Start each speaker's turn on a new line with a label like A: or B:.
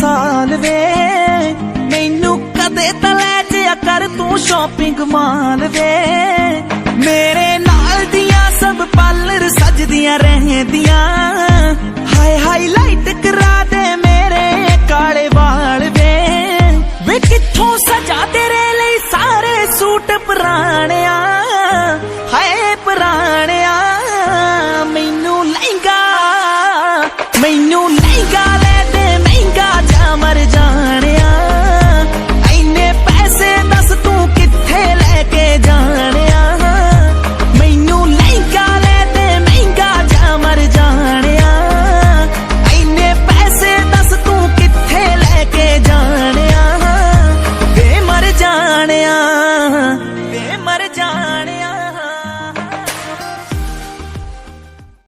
A: साल वे मैनू कदे तले जिया कर तू शॉपिंग माल वे मेरे नाल दियां सब पार्लर सजदियां रहदियां हाय हाईलाइट करा दे मेरे काले वाल वे कित्थों सजा तेरे